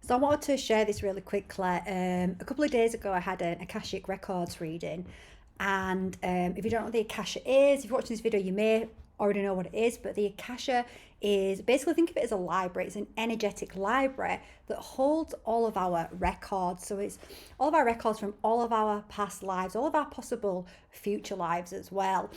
So I wanted to share this really quickly. A couple of days ago, I had an Akashic Records reading. And if you don't know what the Akasha is, if you're watching this video, you may already know what it is. But the Akasha is basically, think of it as a library. It's an energetic library that holds all of our records. So it's all of our records from all of our past lives, all of our possible future lives as well.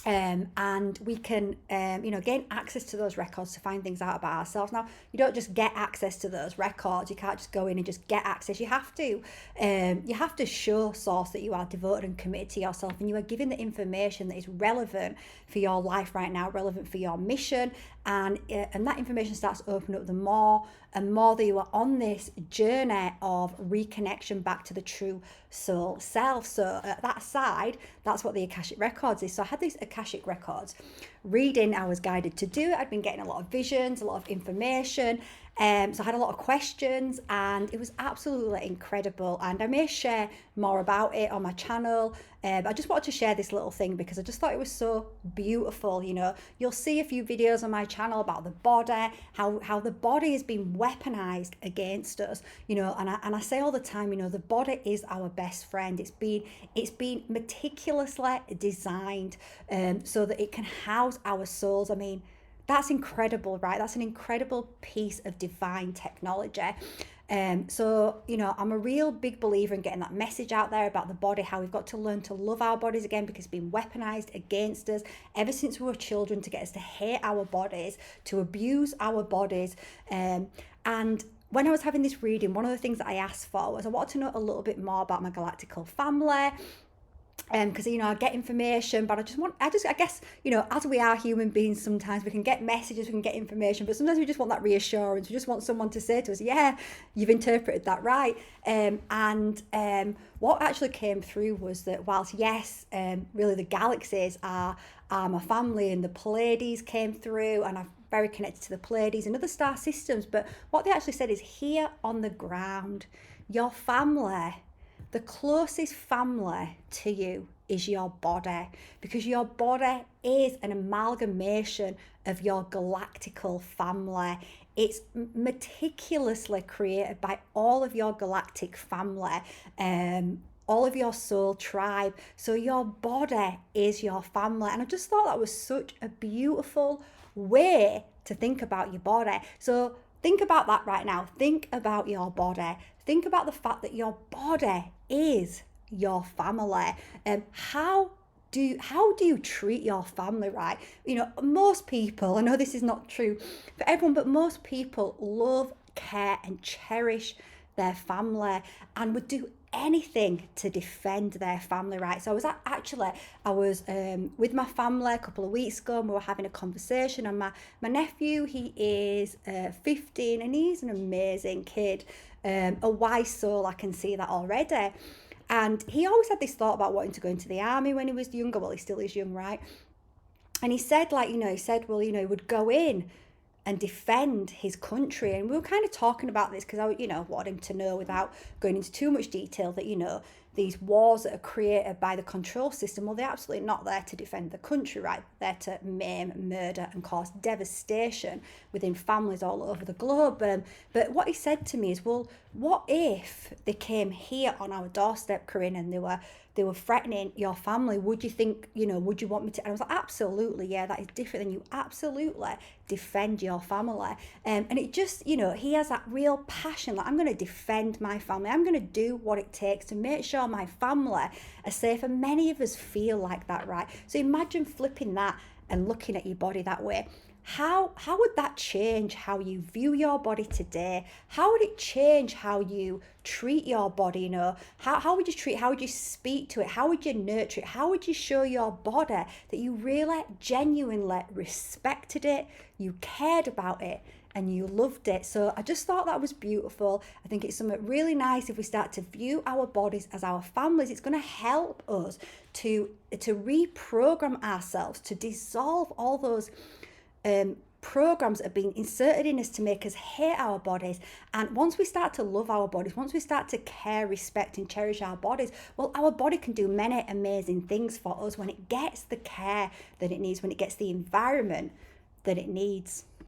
And we can, gain access to those records to find things out about ourselves. Now, you don't just get access to those records. You can't just go in and just get access. You have to show source that you are devoted and committed to yourself, and you are given the information that is relevant for your life right now, relevant for your mission, and that information starts to open up the more and more that you are on this journey of reconnection back to the true soul self. So at that side, that's what the Akashic Records is. So I had these Akashic Records reading. I was guided to do it. I'd been getting a lot of visions, a lot of information. So I had a lot of questions, and it was absolutely incredible. And I may share more about it on my channel. I just wanted to share this little thing because I just thought it was so beautiful. You'll see a few videos on my channel about the body, how the body has been weaponized against us. And I say all the time, the body is our best friend. It's been meticulously designed so that it can house our souls. I mean, that's incredible, right? That's an incredible piece of divine technology. So I'm a real big believer in getting that message out there about the body, how we've got to learn to love our bodies again, because it's been weaponized against us ever since we were children, to get us to hate our bodies, to abuse our bodies. And when I was having this reading, one of the things that I asked for was I wanted to know a little bit more about my galactical family. Because I get information, but I guess as we are human beings, sometimes we can get messages, we can get information, but sometimes we just want that reassurance. We just want someone to say to us, yeah, you've interpreted that right. What actually came through was that whilst yes, really the galaxies are my family, and the Pleiades came through, and I'm very connected to the Pleiades and other star systems, but what they actually said is, here on the ground, your family, the closest family to you, is your body, because your body is an amalgamation of your galactical family. It's meticulously created by all of your galactic family, all of your soul tribe. So your body is your family. And I just thought that was such a beautiful way to think about your body. So think about that right now. Think about your body. Think about the fact that your body is your family. How do you treat your family, right? Most people, I know this is not true for everyone, but most people love, care, and cherish their family, and would do anything to defend their family, right? So I was with my family a couple of weeks ago, and we were having a conversation, and my nephew, he is 15, and he's an amazing kid, a wise soul. I can see that already. And he always had this thought about wanting to go into the army when he was younger. Well, he still is young, right? And he said, he would go in and defend his country. And we were kind of talking about this because I wanted him to know, without going into too much detail, that, these wars that are created by the control system, well, they're absolutely not there to defend the country, right? They're to maim, murder, and cause devastation within families all over the globe. But what he said to me is, well, what if they came here on our doorstep, Corinne, and they were threatening your family? Would you think, would you want me to? And I was like, absolutely, yeah, that is different than you. Absolutely defend your family. And it just, he has that real passion, like, I'm going to defend my family. I'm going to do what it takes to make sure my family are safe. And many of us feel like that, right? So imagine flipping that and looking at your body that way. How would that change how you view your body today? How would it change how you treat your body? How would you speak to it? How would you nurture it? How would you show your body that you really genuinely respected it, you cared about it, and you loved it? So I just thought that was beautiful. I think it's something really nice if we start to view our bodies as our families. It's going to help us to reprogram ourselves, to dissolve all those programs that are being inserted in us to make us hate our bodies. And once we start to love our bodies, once we start to care, respect, and cherish our bodies, well, our body can do many amazing things for us when it gets the care that it needs, when it gets the environment that it needs.